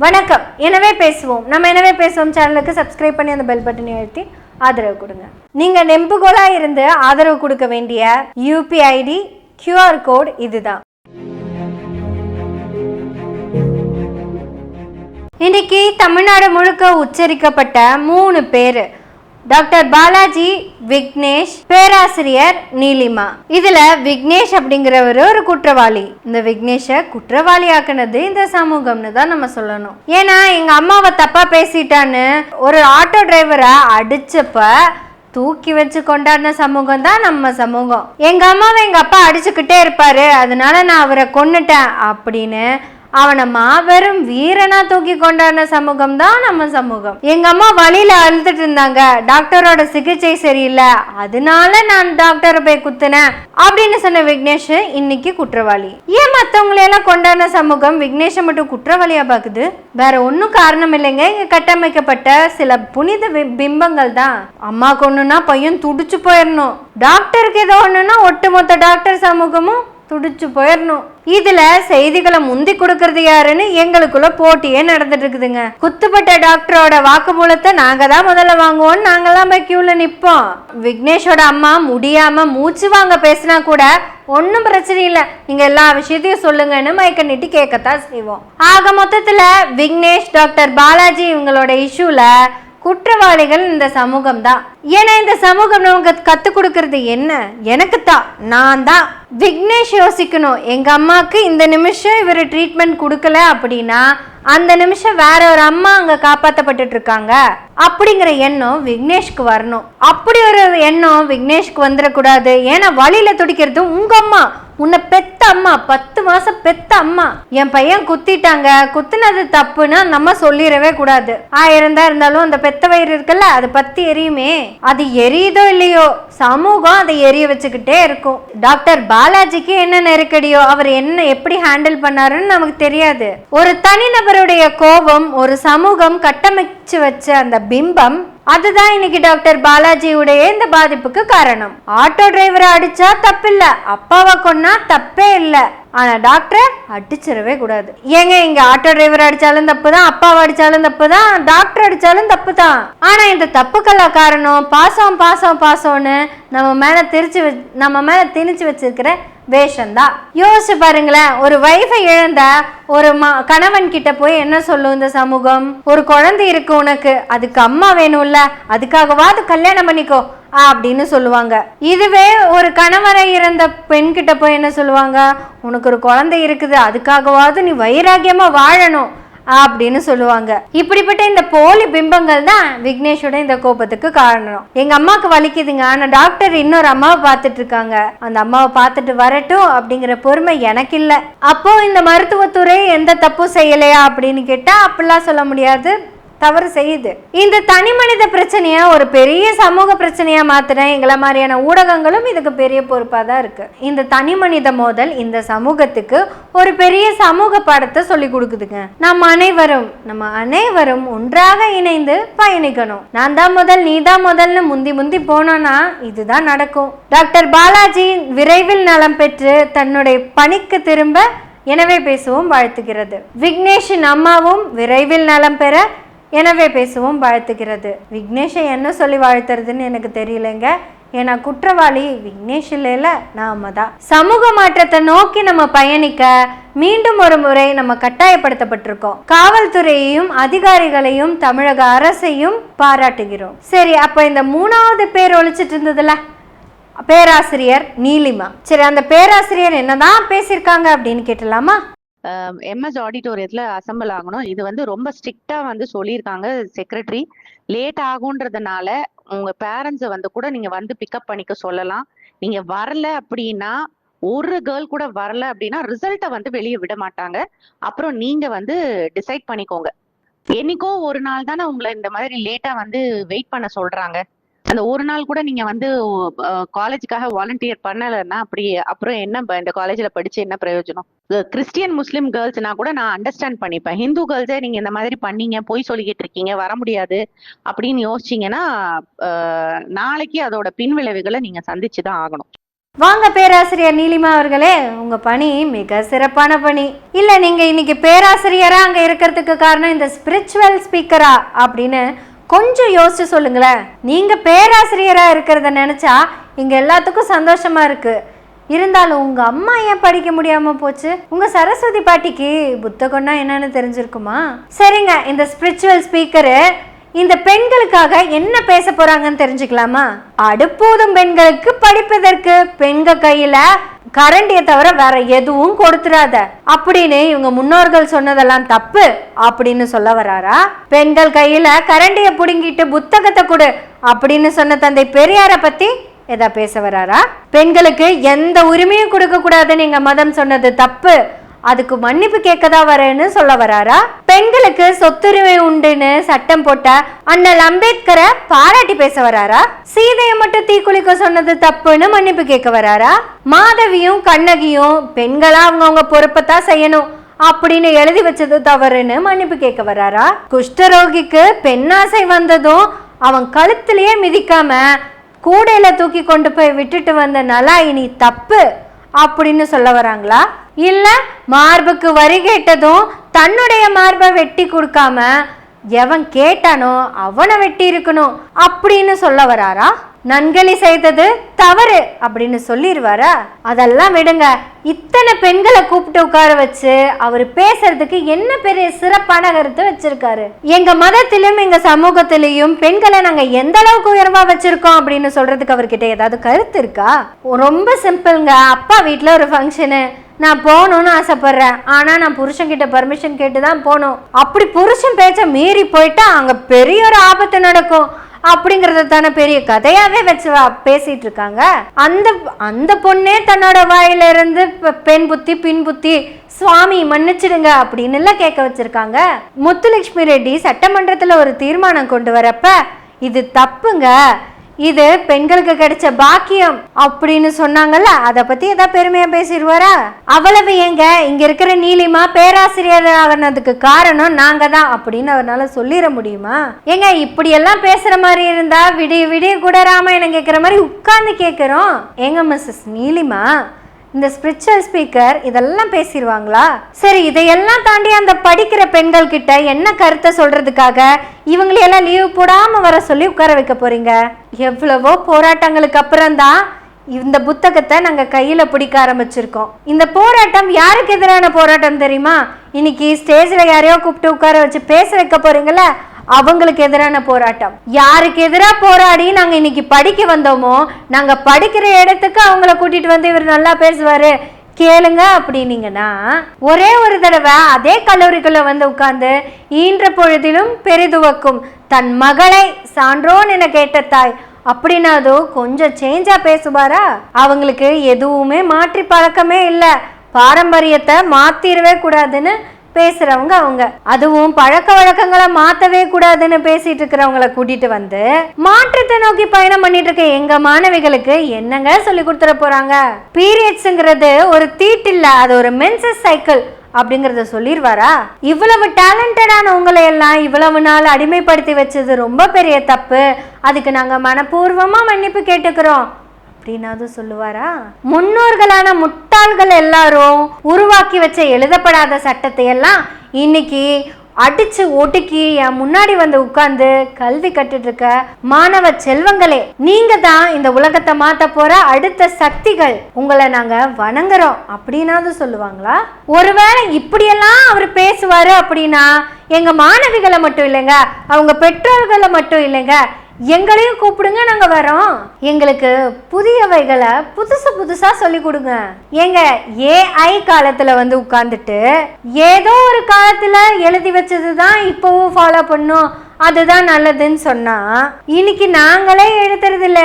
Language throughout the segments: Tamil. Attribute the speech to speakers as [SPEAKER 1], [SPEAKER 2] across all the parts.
[SPEAKER 1] வணக்கம். எனவே பேசுவோம். நம்ம எனவே பேசுவோம் சேனலுக்கு சப்ஸ்கிரைப் பண்ணி அந்த பெல் பட்டனை அழுத்தி ஆதரவு கொடுங்க. நீங்க நெம்புகோலா இருந்து ஆதரவு கொடுக்க வேண்டிய UPID QR கோட் இதுதான். இன்னைக்கு தமிழ்நாடு முழுக்க உச்சரிக்கப்பட்ட 3 பேர்: டாக்டர் பாலாஜி, விக்னேஷ், பேராசிரியர் நீலிமா. இதுல விக்னேஷ் அப்படிங்கிறவர் ஒரு குற்றவாளி. இந்த விக்னேஷை குற்றவாளி ஆக்குனது இந்த சமூகம்னு தான் நம்ம சொல்லணும். ஏன்னா எங்க அம்மாவை தப்பா பேசிட்டான்னு ஒரு ஆட்டோ டிரைவரை அடிச்சப்ப தூக்கி வச்சு கொண்டாடின சமூகம் தான் நம்ம சமூகம். எங்க அம்மாவை எங்க அப்பா அடிச்சுக்கிட்டே இருப்பாரு, அதனால நான் அவரை கொன்னுட்டேன் அப்படின்னு அவனை மாபெரும் வீரனா தூக்கி கொண்டாடின சமூகம் தான் நம்ம சமூகம். எங்க அம்மா வழியில அழுதுட்டு இருந்தாங்க, டாக்டரோட சிகிச்சை சரியில்லை, அதனால நான் டாக்டரை போய் குத்துனேன் அப்படின்னு சொன்ன விக்னேஷ் இன்னைக்கு குற்றவாளி. ஏன் மற்றவங்களையெல்லாம் கொண்டாடின சமூகம் விக்னேஷை மட்டும் குற்றவாளியா பாக்குது? வேற ஒன்னும் காரணம் இல்லைங்க, இங்க கட்டமைக்கப்பட்ட சில புனித பிம்பங்கள் தான். அம்மா கொன்னுனா பையன் துடிச்சு போயிடணும், டாக்டருக்கு ஏதோ ஒண்ணுன்னா ஒட்டுமொத்த டாக்டர் சமூகமும் துடிச்சு போயிடணும். இதுல செய்திகளை முந்தி கொடுக்கறது யாருன்னு எங்களுக்குள்ள போட்டியே நடந்துட்டு இருக்குதுங்க. குத்துப்பட்ட டாக்டரோட வாக்குமூலத்தை நாங்க தான் முதல்ல வாங்குவோம், நாங்கெல்லாம் போய் கியூல நிப்போம். விக்னேஷோட அம்மா முடியாம மூச்சு வாங்க பேசினா கூட ஒன்னும் பிரச்சனை இல்லை, நீங்க எல்லா விஷயத்தையும் சொல்லுங்கன்னு மயக்க நீட்டி கேட்கத்தான் செய்வோம். ஆக மொத்தத்துல விக்னேஷ், டாக்டர் பாலாஜி இவங்களோட இஷ்யூல குற்றவாளிகள் இந்த சமூகம் தான். ஏன்னா இந்த சமூகம் நமக்கு கத்து கொடுக்கறது என்ன? எனக்கு தான், நான் தான். விக்னேஷ் யோசிக்கணும், எங்க அம்மாக்கு இந்த நிமிஷம் இவர் ட்ரீட்மெண்ட் கொடுக்கல அப்படின்னா அந்த நிமிஷம் வேற ஒரு அம்மா அங்க காப்பாற்றப்பட்டு இருக்காங்க அப்படிங்கிற எண்ணம் விக்னேஷ்க்கு வரணும். அப்படி ஒரு எண்ணம் விக்னேஷ்க்கு வந்துடக்கூடாது. ஏன்னா வழியில துடிக்கிறது உங்க அம்மா, உன்னை பெத்த அம்மா, 10 மாசம் பெத்த அம்மா. என் பையன் குத்திட்டாங்க, குத்துனது தப்புன்னு நம்ம சொல்லிடவே கூடாது. 1000 தான் இருந்தாலும் அந்த பெத்த வயிறு இருக்குல்ல, அது பத்தி எரியுமே. அது எரியுதோ இல்லையோ சமூகம் அதை எரிய வச்சுக்கிட்டே இருக்கும். டாக்டர் பாலாஜிக்கு என்ன நெருக்கடியோ அவர் என்ன எப்படி ஹேண்டில் பண்ணாருன்னு நமக்கு தெரியாது. ஒரு தனிநபருடைய கோபம், ஒரு சமூகம் கட்டமைச்சு வச்ச அந்த பிம்பம், அதுதான் இன்னைக்கு டாக்டர் பாலாஜியுடைய இந்த பாதிப்புக்கு காரணம். ஆட்டோ டிரைவரை அடிச்சா தப்பில்ல, அப்பாவை கொன்னா தப்பே இல்லை, ஆனா டாக்டரை அடிச்சிடவே கூடாது. ஏங்க இங்க ஆட்டோ டிரைவர் அடிச்சாலும் தப்பு தான், அப்பாவை அடிச்சாலும் தப்பு தான், டாக்டர் அடிச்சாலும் தப்பு தான். ஆனா இந்த தப்புக்கெல்லாம் காரணம் பாசம் பாசம் பாசம்னு நம்ம மேல திணிச்சு வச்சிருக்கிற வேஷம்தான். யோசிச்சு பாருங்களேன், ஒரு வைஃபை இழந்த ஒரு கணவன் கிட்ட போய் என்ன சொல்லும் இந்த சமூகம்? ஒரு குழந்தை இருக்கு உனக்கு, அதுக்கு அம்மா வேணும்ல, அதுக்காகவாது கல்யாணம் பண்ணிக்கோ அப்படின்னு சொல்லுவாங்க. இதுவே ஒரு கணவரை இறந்த பெண் கிட்ட போய் என்ன சொல்லுவாங்க? உனக்கு ஒரு குழந்தை இருக்குது, அதுக்காகவாது நீ வைராகியமா வாழணும் அப்படின்னு சொல்லுவாங்க. இப்படிப்பட்ட இந்த போலி பிம்பங்கள் தான் விக்னேஷோட இந்த கோபத்துக்கு காரணம். எங்க அம்மாவுக்கு வலிக்குதுங்க, ஆனா டாக்டர் இன்னொரு அம்மாவை பார்த்துட்டு இருக்காங்க, அந்த அம்மாவை பார்த்துட்டு வரட்டும் அப்படிங்கிற பொறுமை எனக்கு இல்லை. அப்போ இந்த மருத்துவத்துறை எந்த தப்பும் செய்யலையா அப்படின்னு கேட்டா அப்படிலாம் சொல்ல முடியாது, தவறு செய்யுது. இந்த தனி மனித பிரச்சனைய ஒரு பெரிய சமூக பிரச்சனையா மாத்தின எங்களை மாதிரியான ஊடகங்களும் இதுக்கு பெரிய பொறுப்பா தான் இருக்கு. இந்த தனி மனித மோதல் இந்த சமூகத்துக்கு ஒரு பெரிய சமூக பாடத்தை சொல்லி கொடுக்குதுங்க. நம்ம அனைவரும் ஒன்றாக இணைந்து பயணிக்கணும். நான் தான் முதல், நீ தான் முதல்னு முந்தி போனோம்னா இதுதான் நடக்கும். டாக்டர் பாலாஜி விரைவில் நலம் பெற்று தன்னுடைய பணிக்கு திரும்ப எனவே பேசுவோம் வாழ்த்துகிறது. விக்னேஷின் அம்மாவும் விரைவில் நலம் பெற எனவே பேசுவோம் வாழ்த்துகிறது. விக்னேஷை என்ன சொல்லி வாழ்த்துறதுன்னு எனக்கு தெரியலங்க. ஏன்னா குற்றவாளி விக்னேஷ் இல்லைல, நாம தான். சமூக மாற்றத்தை நோக்கி நம்ம பயணிக்க மீண்டும் ஒரு முறை நம்ம கட்டாயப்படுத்தப்பட்டிருக்கோம். காவல்துறையையும் அதிகாரிகளையும் தமிழக அரசையும் பாராட்டுகிறோம். சரி, அப்ப இந்த 3வது பேர் ஒழிச்சிட்டு இருந்ததுல பேராசிரியர் நீலிமா, சரி அந்த பேராசிரியர் என்னதான் பேசியிருக்காங்க அப்படின்னு கேட்டலாமா?
[SPEAKER 2] MS ஆடிட்டோரியத்துல அசம்பிள் ஆகணும். இது வந்து ரொம்ப ஸ்ட்ரிக்டா வந்து சொல்லியிருக்காங்க செக்ரட்டரி. லேட் ஆகுன்றதுனால உங்க பேரண்ட்ஸை வந்து கூட நீங்க வந்து பிக்கப் பண்ணிக்க சொல்லலாம். நீங்க வரல அப்படின்னா, ஒரு கேர்ள் கூட வரல அப்படின்னா ரிசல்ட்டை வந்து வெளியே விட மாட்டாங்க. அப்புறம் நீங்க வந்து டிசைட் பண்ணிக்கோங்க. என்னைக்கோ ஒரு நாள் தானே உங்களை இந்த மாதிரி லேட்டா வந்து வெயிட் பண்ண சொல்றாங்க. அந்த ஒரு நாள் கூட நீங்க வந்து காலேஜுக்காக வாலண்டியர் பண்ணலைன்னா அப்புறம் என்ன இந்த காலேஜ்ல படிச்சு என்ன பிரயோஜனம்? கிறிஸ்டியன் முஸ்லிம் கேர்ள்ஸ்னா கூட நான் அண்டர்ஸ்டாண்ட் பண்ணிப்பேன். ஹிந்து கேர்ள்ஸே நீங்க இந்த மாதிரி பண்ணீங்க, போய் சொல்லிக்கிட்டு இருக்கீங்க, வர முடியாது அப்படின்னு யோசிச்சீங்கன்னா நாளைக்கு அதோட பின் விளைவுகளை நீங்க சந்திச்சுதான் ஆகணும்.
[SPEAKER 1] வாங்க பேராசிரியர் நீலிமா அவர்களே, உங்க பணி மிக சிறப்பான பணி. இல்ல நீங்க இன்னைக்கு பேராசிரியரா அங்க இருக்கிறதுக்கு காரணம் இந்த ஸ்பிரிச்சுவல் ஸ்பீக்கரா அப்படின்னு கொஞ்சம் யோசிச்சு சொல்லுங்களேன். நீங்க பேராசிரியரா இருக்கிறத நினைச்சா இங்க எல்லாத்துக்கும் சந்தோஷமா இருக்கு. இருந்தாலும் உங்க அம்மா ஏன் படிக்க முடியாம போச்சு? உங்க சரஸ்வதி பாட்டிக்கு புத்தகம்னா என்னன்னு தெரிஞ்சிருக்குமா? சரிங்க, இந்த ஸ்பிரிச்சுவல் ஸ்பீக்கரு இந்த பெண்களுக்காக என்ன பேச போறாங்கன்னு தெரிஞ்சுக்கலாமா? அடுப்பூதும் பெண்களுக்கு படிப்பதற்கு பெண்கள் கையில கரண்டியை தவிர வேற எதுவும் கொடுத்துடாத அப்படின்னு இவங்க முன்னோர்கள் சொன்னதெல்லாம் தப்பு அப்படின்னு சொல்ல வராரா? பெண்கள் கையில கரண்டியை புடுங்கிட்டு புத்தகத்தை கொடு அப்படின்னு சொன்ன தந்தை பெரியார பத்தி ஏதா பேச வராரா? பெண்களுக்கு எந்த உரிமையும் கொடுக்க கூடாதுன்னு எங்க மதம் சொன்னது தப்பு, அதுக்கு மன்னிப்பு கேட்கதா வரேன்னு சொல்ல வராரா? பெண்களுக்கு சொத்துரிமை உண்டுன்னு சட்டம் போட்ட அண்ணல் அம்பேத்கரை பாராட்டி பேச வராரா? சீதையை மட்டும் தீக்குளிக்க சொன்னது தப்புன்னு மன்னிப்பு கேட்க வராரா? மாதவியும் கண்ணகியும் பெண்களா அவங்கவுங்க பொறுப்பத்தான் செய்யணும் அப்படின்னு எழுதி வச்சது தவறுன்னு மன்னிப்பு கேட்க வராரா? குஷ்டரோகிக்கு பெண்ணாசை வந்ததும் அவன் கழுத்திலேயே மிதிக்காம கூடையில தூக்கி கொண்டு போய் விட்டுட்டு வந்த நலாயினி தப்பு அப்படின்னு சொல்ல வராங்களா? இல்ல மார்புக்கு வரி கேட்டதும் தன்னுடைய மார்பை வெட்டி கொடுக்காம எவன் கேட்டானோ அவனை வெட்டி இருக்கணும் அப்படின்னு சொல்ல வராரா? நன்கலி செய்தது தவறு அப்படின்னு சொல்லிடுவாரா? அதெல்லாம் விடுங்க, இத்தனை பெண்களை கூப்பிட்டு உட்கார வச்சு அவர் பேசுறதுக்கு என்ன பெரிய சிறப்பான கருத்து வச்சிருக்காரு. எங்க மதத்திலும் எங்க சமூகத்திலையும் பெண்களை நாங்க எந்த அளவுக்கு உயர்வா வச்சிருக்கோம் அப்படின்னு சொல்றதுக்கு அவர்கிட்ட ஏதாவது கருத்து இருக்கா? ரொம்ப சிம்பிள்ங்க. அப்பா வீட்டுல ஒரு ஃபங்க்ஷனு, நான் போகணும்னு ஆசைப்படுறேன், ஆனா நான் புருஷன்கிட்ட பர்மிஷன் கேட்டு தான் போகணும். அப்படி புருஷன் பேச்ச மீறி போயிட்டா அங்க பெரிய ஒரு ஆபத்து நடக்கும் அப்படிங்கறத தானே பெரிய கதையாவே வச்சு பேசிட்டு இருக்காங்க. அந்த பொண்ணே தன்னோட வாயில இருந்து பெண் புத்தி பின் புத்தி சுவாமி மன்னிச்சிடுங்க அப்படின்னு எல்லாம் கேட்க வச்சிருக்காங்க. முத்துலட்சுமி ரெட்டி சட்டமன்றத்துல ஒரு தீர்மானம் கொண்டு வரப்ப இது தப்புங்க, இது பெண்களுக்கு கிடைச்ச பாக்கியம் அப்படின்னு சொன்னாங்கல்ல, அதை பத்தி ஏதாவது பெருமையா பேசிடுவாரா? அவ்வளவு ஏங்க, இங்க இருக்கிற நீலிமா பேராசிரியர் ஆனதுக்கு காரணம் நாங்க தான் அப்படின்னு அவரால் சொல்லிட முடியுமா? ஏங்க இப்படி எல்லாம் பேசுற மாதிரி இருந்தா விடிய விடிய கூட ராமாயணம் கேட்கிற மாதிரி உட்கார்ந்து கேட்கிறோம். ஏங்க மிஸ்ஸஸ் நீலிமா, இந்த ஸ்பிரிச்சுவல் ஸ்பீக்கர் இதெல்லாம் பேசிடுவாங்களா? சரி, இதையெல்லாம் தாண்டி அந்த படிக்கிற பெண்கள் கிட்ட என்ன கருத்தை சொல்றதுக்காக இவங்களையெல்லாம் லீவ் போடாம வர சொல்லி உட்கார வைக்க போறீங்க? எவ்வளவோ போராட்டங்களுக்கு அப்புறம் தான் இந்த புத்தகத்தை நாங்க கையில பிடிக்க ஆரம்பிச்சிருக்கோம். இந்த போராட்டம் யாருக்கு எதிரான போராட்டம் தெரியுமா? இன்னைக்கு ஸ்டேஜ்ல யாரையோ கூப்பிட்டு உட்கார வச்சு பேச வைக்க போறீங்களா, அவங்களுக்கு எதிரான போராட்டம். யாருக்கு எதிராக போராடி நாங்க இன்னைக்கு படிக்க வந்தோமோ, நாங்க படிக்கிற இடத்துக்கு அவங்கள கூட்டிட்டு வந்து இவர் நல்லா பேசுவாரு கேளுங்க அப்படின்னீங்கன்னா, ஒரே ஒரு தடவை அதே கல்லூரிக்குள்ள வந்து உட்கார்ந்து ஈன்ற பொழுதிலும் பெரிதுவக்கும் தன் மகளை சான்றோன் என கேட்ட தாய் அப்படின்னாதோ கொஞ்சம் சேஞ்சா பேசுவாரா? அவங்களுக்கு எதுவுமே மாற்றி பழக்கமே இல்லை, பாரம்பரியத்தை மாத்திரவே கூடாதுன்னு பேசுறவங்க அவங்க. அதுவும் பழக்க வழக்கங்களை மாத்தவே கூடாதுன்னு பேசிட்டு இருக்கிறவங்களை கூட்டிட்டு வந்து மாற்றத்தை நோக்கி பயணம் பண்ணிட்டு இருக்க எங்க மாணவிகளுக்கு என்னங்க சொல்லி கொடுத்துட போறாங்க? பீரியட்ஸ்ங்கிறது ஒரு தீட்டு இல்ல, அது ஒரு மென்சஸ் சைக்கிள் அப்படிங்கறத சொல்லிடுவாரா? இவ்வளவு டேலண்டடான உங்களை எல்லாம் இவ்வளவு நாள் அடிமைப்படுத்தி வச்சது ரொம்ப பெரிய தப்பு, அதுக்கு நாங்க மனப்பூர்வமா மன்னிப்பு கேட்டுக்கிறோம் அப்படின்னாவது சொல்லுவாரா? முன்னோர்களான முட்டாள்கள் எல்லாரும் உருவாக்கி வச்ச எழுதப்படாத சட்டத்தை எல்லாம் இன்னைக்கு அடிச்சு ஒடுக்கி என் முன்னாடி வந்து உட்கார்ந்து கல்வி கட்டுட்டு இருக்க மாணவ செல்வங்களே, நீங்க தான் இந்த உலகத்தை மாத்த போற அடுத்த சக்திகள், உங்களை நாங்க வணங்குறோம் அப்படின்னாவது சொல்லுவாங்களா? ஒருவேளை இப்படியெல்லாம் அவர் பேசுவாரு அப்படின்னா எங்க மாணவிகளை மட்டும் இல்லைங்க, அவங்க பெற்றோர்களை மட்டும் இல்லைங்க, எங்களையும் கூப்பிடுங்க, நாங்க வரோம். எங்களுக்கு புதியவைகளை புதுசா சொல்லி கொடுங்க. ஏங்க ஏஐ காலத்துல வந்து உட்கார்ந்துட்டு ஏதோ ஒரு காலத்துல எழுதி வச்சதுதான் இப்பவும் ஃபாலோ பண்ணும், அதுதான் நல்லதுன்னு சொன்னா இன்னைக்கு நாங்களே எழுதுறது இல்ல,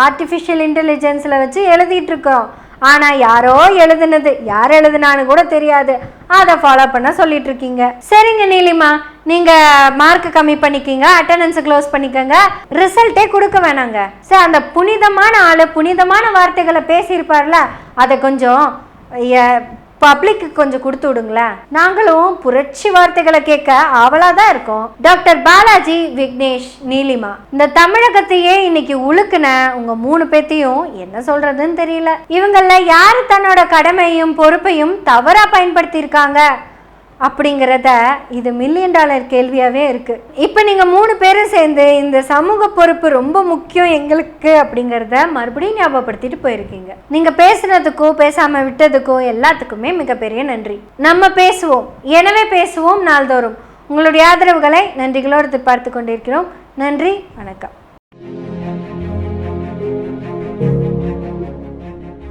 [SPEAKER 1] ஆர்டிபிஷியல் இன்டெலிஜென்ஸ்ல வச்சு எழுதிட்டு இருக்கோம். ஆனா யாரோ எழுதுனது, யார் எழுதுனான்னு கூட தெரியாது, அதை ஃபாலோ பண்ண சொல்லிட்டு இருக்கீங்க. சரிங்க நீலிமா, நீங்க மார்க் கம்மி பண்ணிக்கிங்க, அட்டெண்டன்ஸ் க்ளோஸ் பண்ணிக்கங்க, ரிசல்ட்டே கொடுக்க வேணாங்க. சரி, அந்த புனிதமான ஆளு புனிதமான வார்த்தைகளை பேசியிருப்பார்ல, அதை கொஞ்சம் பப்ளிக்கு கொஞ்சம் கொடுத்து விடுங்களேன். நாங்களும் புரட்சி வார்த்தைகளை கேட்க ஆவலாதான் இருக்கோம். டாக்டர் பாலாஜி, விக்னேஷ், நீலிமா, இந்த தமிழகத்தையே இன்னைக்கு உழுக்குன உங்க 3 பேத்தையும் என்ன சொல்றதுன்னு தெரியல. இவங்கள யாரு தன்னோட கடமையும் பொறுப்பையும் தவறா பயன்படுத்தி இருக்காங்க அப்படிங்கிறத இது $1 மில்லியன் கேள்வியாவே இருக்கு. இப்போ நீங்க 3 பேரும் சேர்ந்து இந்த சமூக பொறுப்பு ரொம்ப முக்கியம் எங்களுக்கு அப்படிங்கிறத மறுபடியும் ஞாபகப்படுத்திட்டு போயிருக்கீங்க. நீங்க பேசுனதுக்கும் பேசாம விட்டதுக்கும் எல்லாத்துக்குமே மிகப்பெரிய நன்றி. நம்ம பேசுவோம், எனவே பேசுவோம் நாள்தோறும். உங்களுடைய ஆதரவுகளை நன்றிகளோடு பார்த்து கொண்டிருக்கிறோம். நன்றி, வணக்கம்.